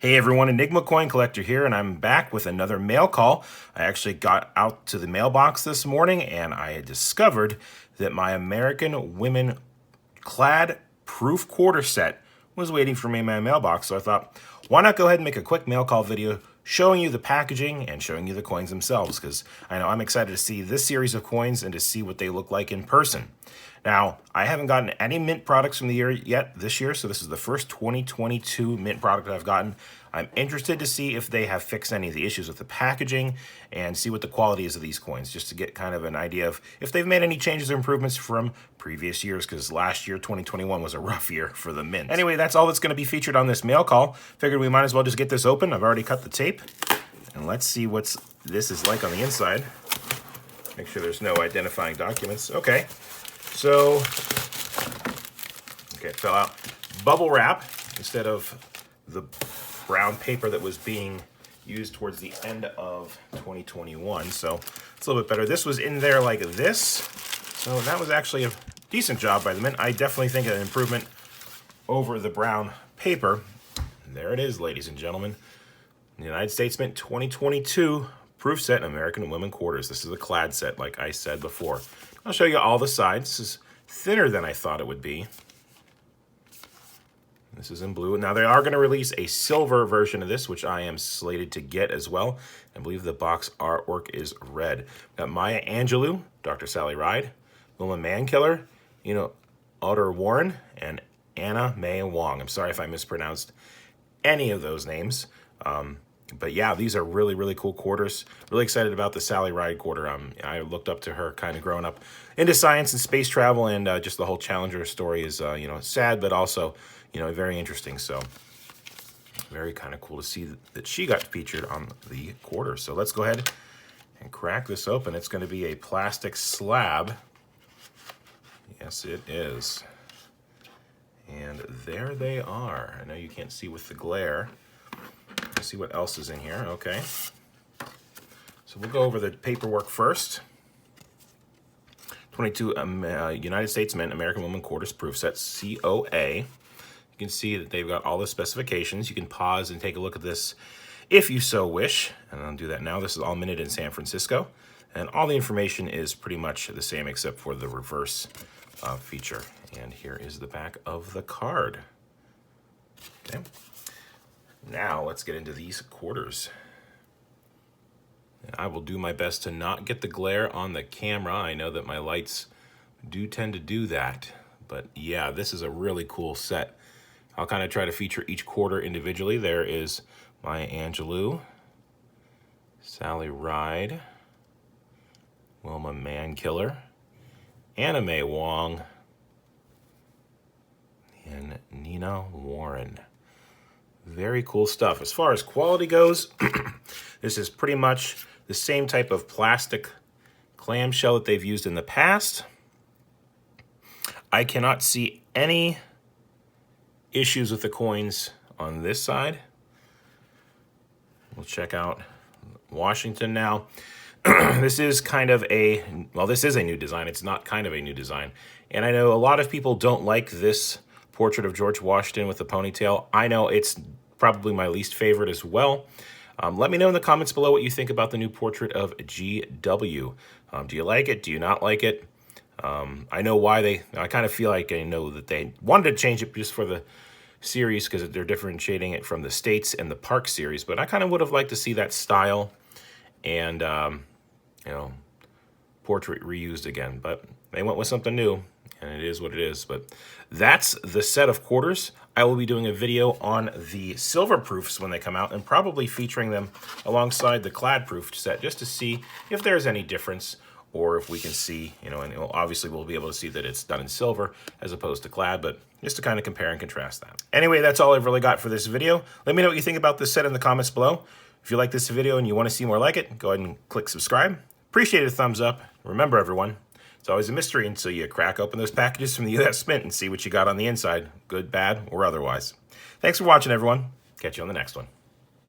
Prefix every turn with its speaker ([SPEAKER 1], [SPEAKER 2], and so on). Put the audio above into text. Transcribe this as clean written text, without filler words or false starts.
[SPEAKER 1] Hey everyone, EnigmaCoinCollector here, and I'm back with another mail call. I actually got out to the mailbox this morning and I discovered that my American Women Clad proof quarter set was waiting for me in my mailbox. So I thought, why not go ahead and make a quick mail call video showing you the packaging and showing you the coins themselves, because I know I'm excited to see this series of coins and to see what they look like in person. Now, I haven't gotten any mint products from the year yet this year, so this is the first 2022 mint product that I've gotten. I'm interested to see if they have fixed any of the issues with the packaging and see what the quality is of these coins, just to get kind of an idea of if they've made any changes or improvements from previous years, because last year, 2021, was a rough year for the mint. Anyway, that's all that's going to be featured on this mail call. Figured we might as well just get this open. I've already cut the tape, and let's see what this is like on the inside. Make sure there's no identifying documents. Okay. So, okay, it fell out. Bubble wrap instead of the brown paper that was being used towards the end of 2021. So it's a little bit better. This was in there like this. So that was actually a decent job by the mint. I definitely think an improvement over the brown paper. And there it is, ladies and gentlemen. The United States Mint 2022 proof set American Women Quarters. This is a Clad set, like I said before. I'll show you all the sides. This is thinner than I thought it would be. This is in blue. Now, they are going to release a silver version of this, which I am slated to get as well. I believe the box artwork is red. We've got Maya Angelou, Dr. Sally Ride, Wilma Mankiller, Otter Warren, and Anna May Wong. I'm sorry if I mispronounced any of those names. But yeah, these are really, really cool quarters. Really excited about the Sally Ride quarter. I looked up to her kind of growing up into science and space travel, and just the whole Challenger story is, sad, but also, very interesting. So very kind of cool to see that she got featured on the quarter. So let's go ahead and crack this open. It's going to be a plastic slab. Yes, it is. And there they are. I know you can't see with the glare. Let's see what else is in here. Okay. So we'll go over the paperwork first. 22 United States Mint American Women Quarters Proof Set, COA. You can see that they've got all the specifications. You can pause and take a look at this if you so wish. And I'll do that now. This is all minted in San Francisco. And all the information is pretty much the same except for the reverse feature. And here is the back of the card. Okay. Now let's get into these quarters. I will do my best to not get the glare on the camera. I know that my lights do tend to do that, but yeah, this is a really cool set. I'll kind of try to feature each quarter individually. There is Maya Angelou, Sally Ride, Wilma Mankiller, Anna May Wong, and Nina Warren. Very cool stuff. As far as quality goes, this is pretty much the same type of plastic clamshell that they've used in the past. I cannot see any issues with the coins on this side. We'll check out Washington now. This is kind of this is a new design. It's not kind of a new design. And I know a lot of people don't like this portrait of George Washington with the ponytail. I know it's probably my least favorite as well. Let me know in the comments below what you think about the new portrait of GW. Do you like it? Do you not like it? I know why I kind of feel like I know that they wanted to change it just for the series because they're differentiating it from the States and the Park series, but I kind of would have liked to see that style and, portrait reused again, but they went with something new. And it is what it is, but that's the set of quarters. I will be doing a video on the silver proofs when they come out and probably featuring them alongside the Clad proof set just to see if there's any difference or if we can see, and obviously we'll be able to see that it's done in silver as opposed to Clad, but just to kind of compare and contrast that. Anyway, that's all I've really got for this video. Let me know what you think about this set in the comments below. If you like this video and you want to see more like it, go ahead and click subscribe. Appreciate a thumbs up. Remember, everyone, it's always a mystery until you crack open those packages from the US Mint and see what you got on the inside, good, bad, or otherwise. Thanks for watching, everyone. Catch you on the next one.